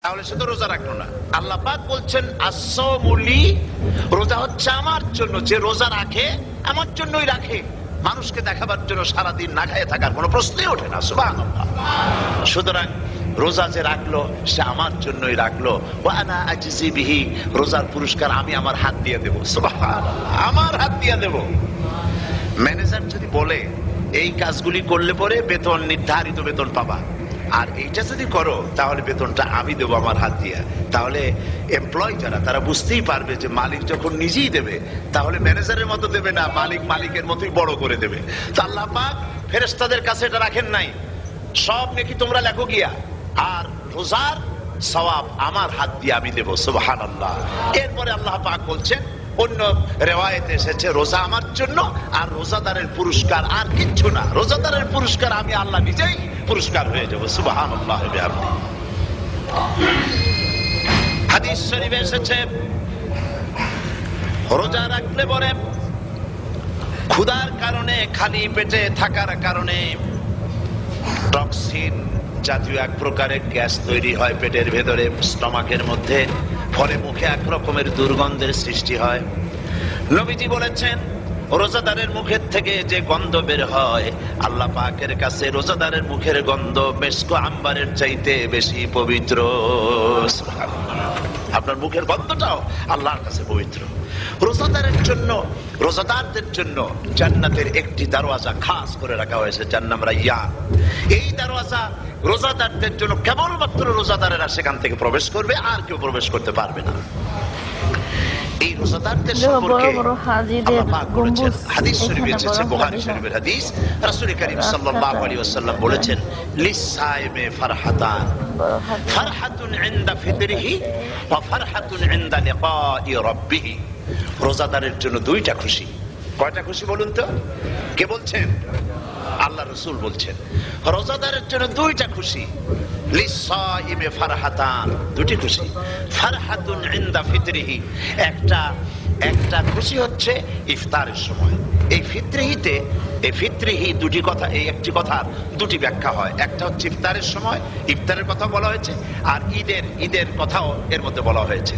তাহলে সে তো রোজা রাখলো না। আল্লাহ পাক বলছেন আস-সাওমুলি, রোজা হচ্ছে আমার জন্য। যে রোজা রাখে আমার জন্যই রাখে, মানুষকে দেখাবার জন্য সারাদিন না খেয়ে থাকার কোনো প্রশ্নই ওঠে না। সুবহানাল্লাহ। সুতরাং রোজা যে রাখলো সে আমার জন্যই রাখলো। ওয়া আনা আজজি বিহি, রোজার পুরস্কার আমি আমার হাত দিয়ে দেব। সুবহানাল্লাহ, আমার হাত দিয়ে দেব। ম্যানেজার যদি বলে এই কাজগুলি করলে পরে বেতন, নির্ধারিত বেতন পাবা, আর এইটা যদি করো তাহলে বেতনটা আমি দেবো আমার হাত দিয়ে, তাহলে এমপ্লয় যারা তারা বুঝতেই পারবে যে মালিক যখন নিজেই দেবে তাহলে ম্যানেজারের মতো দেবে না, মালিক মালিকের মতোই বড় করে দেবে। তো আল্লাহ পাক ফেরেশতাদের কাছে এটা রাখেন নাই, সব নাকি তোমরা লেখো গিয়া, আর রোজার সওয়াব আমার হাত দিয়ে আমি দেবো। সুবহানাল্লাহ। এরপরে আল্লাহ পাক বলছেন, অন্য রিওয়ায়াতে এসেছে রোজা আমার জন্য, আর রোজাদারের পুরস্কার আর কিচ্ছু না, রোজাদারের পুরস্কার আমি আল্লাহ নিজেই পুরস্কার হয়ে যাব। সুবহানাল্লাহ। হাদিস শরীফে এসেছে রোজা রাখলে পরে ক্ষুধার কারণে, খালি পেটে থাকার কারণে টক্সিন জাতীয় এক প্রকারের গ্যাস তৈরি হয় পেটের ভেতরে, স্টমাকের মধ্যে, ফলে মুখে এক রকমের দুর্গন্ধের সৃষ্টি হয়। নবীজি বলেছেন রোজাদারের মুখের থেকে যে গন্ধ বের হয় আল্লাহ পাকের কাছে রোজাদারের মুখের গন্ধ মেশক আম্বারের চাইতে বেশি পবিত্র। আপনার মুখের গন্ধটাও আল্লাহর কাছে পবিত্র। রোজাদারের জন্য, রোজাদারদের জন্য জান্নাতের একটি দরওয়াজা খাস করে রাখা হয়েছে, যার নাম রায়্যান। এই দরওয়াজা রোজাদারদের জন্য, কেবলমাত্র রোজাদারেরা সেখান থেকে প্রবেশ করবে, আর কেউ প্রবেশ করতে পারবে না। এই রোজাদারদের সম্পর্কে আল্লাহ পাক বলেছেন, হাদিস শরীফে এসেছে, বুখারী শরীফের হাদিস, রাসূল করিম সাল্লাল্লাহু আলাইহি ওয়াসাল্লাম বলেছেন লিস-সাইমে ফারহাতান, ফারহাতুন ইনদা ফিতরিহি ওয়া ফারহাতুন ইনদা লিকাই রাব্বিহি। রোজাদারের জন্য দুইটা খুশি। কয়টা খুশি বলুন তো? কে বলছেন? আল্লাহ রাসূল বলছেন রোজাদারের জন্য দুইটা খুশি। লিস-সাইমে ফারহাতান, দুটি খুশি। ফারহাতুন ইনদা ফিতরিহি, একটা খুশি হচ্ছে ইফতারের সময়। এই ফিতরিহিতে, এই ফিতরিহি দুটি কথা, এই একটি কথার দুটি ব্যাখ্যা হয়। একটা হচ্ছে ইফতারের সময়, ইফতারের কথা বলা হয়েছে, আর ঈদের কথাও এর মধ্যে বলা হয়েছে।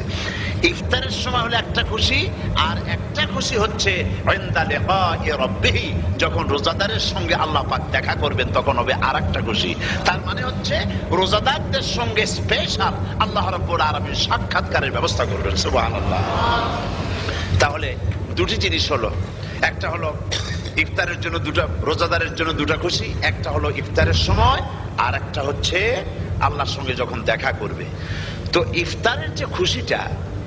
ইফতারের সময় হলো একটা খুশি, আর একটা খুশি হচ্ছে ইনদা লিকাই রাব্বিহি, যখন রোজাদারের সঙ্গে আল্লাহ পাক দেখা করবেন তখন হবে আরেকটা খুশি। তার মানে হচ্ছে রোজাদারদের সঙ্গে স্পেশাল আল্লাহ রাব্বুল আলামিন সাক্ষাৎকারের ব্যবস্থা করবেন। সুবহানাল্লাহ। তাহলে দুটি জিনিস হলো, একটা হলো ইফতারের জন্য দুটা, রোজাদারের জন্য দুটা খুশি, একটা হলো ইফতারের সময়, আর একটা হচ্ছে আল্লাহর সঙ্গে যখন দেখা করবে। তো ইফতারের যে খুশিটা,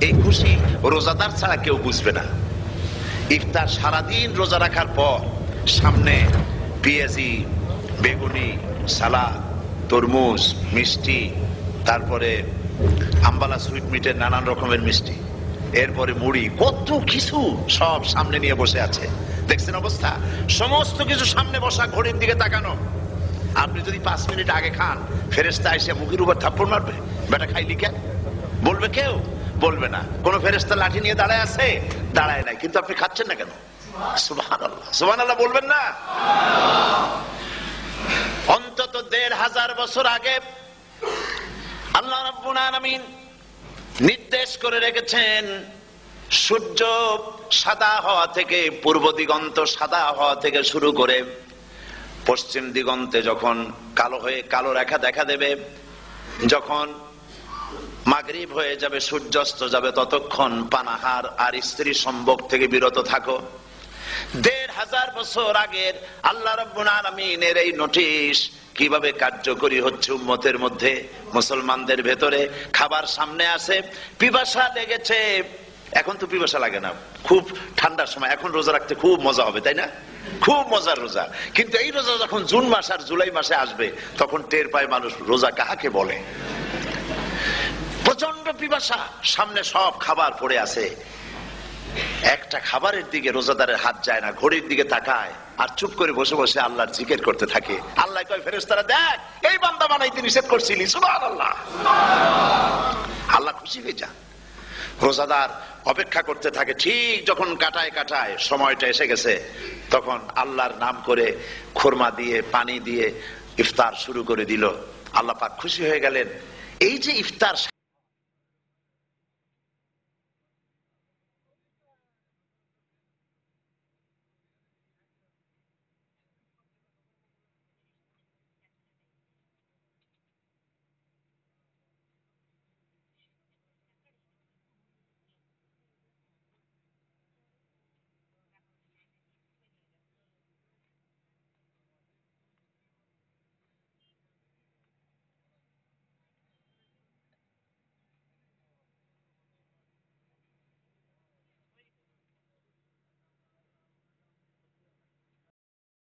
এই খুশি রোজাদার ছাড়া কেউ বুঝবে না। ইফতার সারাদিন রোজা রাখার পর সামনে পেঁয়াজি, বেগুনি, সালাদ, তরমুজ, মিষ্টি, তারপরে আম্বালা সুইট মিটের নানান রকমের মিষ্টি, এরপরে মুড়ি, কত কিছু সব সামনে নিয়ে বসে আছে। দেখছেন অবস্থা? সমস্ত কিছু সামনে বসা, ঘড়ির দিকে তাকানো। আপনি যদি 5 মিনিট আগে খান, ফেরেশতা এসে মুখের উপর থাপ্পড় মারবে, বেটা খাইলি কেন? বলবে কেউ? বলবে না। কোন ফেরেশতা লাঠি নিয়ে দাঁড়ায় আছে? দাঁড়ায় নাই, কিন্তু আপনি খাচ্ছেন না কেন? সুবহানাল্লাহ, সুবহানাল্লাহ বলবেন না? অন্তত 1500 বছর আগে আল্লাহ রাব্বুল আলামিন নির্দেশ করে রেখেছেন, সূর্য সাদা হওয়া থেকে, পূর্ব দিগন্ত সাদা হওয়া থেকে শুরু করে পশ্চিম দিগন্তে যখন কালো হয়ে কালো রেখা দেখা দেবে, যখন মাগরিব হয়ে যাবে, সূর্যাস্ত যাবে, ততক্ষণ পানাহার আর স্ত্রী সম্ভোগ থেকে বিরত থাকো। 1500 বছর আগের আল্লাহ রাব্বুল আলামিনের এই নোটিশ কিভাবে কার্যকরী হচ্ছে উম্মতের মধ্যে, মুসলমানদের ভেতরে। খাবার সামনে আসে, পিপাসা লেগেছে, এখন তো পিপাসা লাগে না, খুব ঠান্ডার সময়, এখন রোজা রাখতে খুব মজা হবে, তাই না? খুব মজার রোজা। কিন্তু এই রোজা যখন জুন মাস আর জুলাই মাসে আসবে, তখন টের পায় মানুষ রোজা কাহাকে বলে। প্রচন্ড পিপাসা, সামনে সব খাবার পড়ে আছে, একটা খাবারের দিকে রোজাদারের হাত যায় না, ঘড়ির দিকে তাকায় আর চুপ করে বসে বসে আল্লাহর জিকির করতে থাকে। আল্লাহ কয় ফেরেশতারা, দেখ এই বান্দা বানাইতে নিষেধ করছিলি। সুবহানাল্লাহ। আল্লাহ খুশি হয়ে যান। রোজাদার অপেক্ষা করতে থাকে, ঠিক যখন কাটায় সময়টা এসে গেছে, তখন আল্লাহর নাম করে খুরমা দিয়ে, পানি দিয়ে ইফতার শুরু করে দিল। আল্লাহ পাক খুশি হয়ে গেলেন, এই যে ইফতার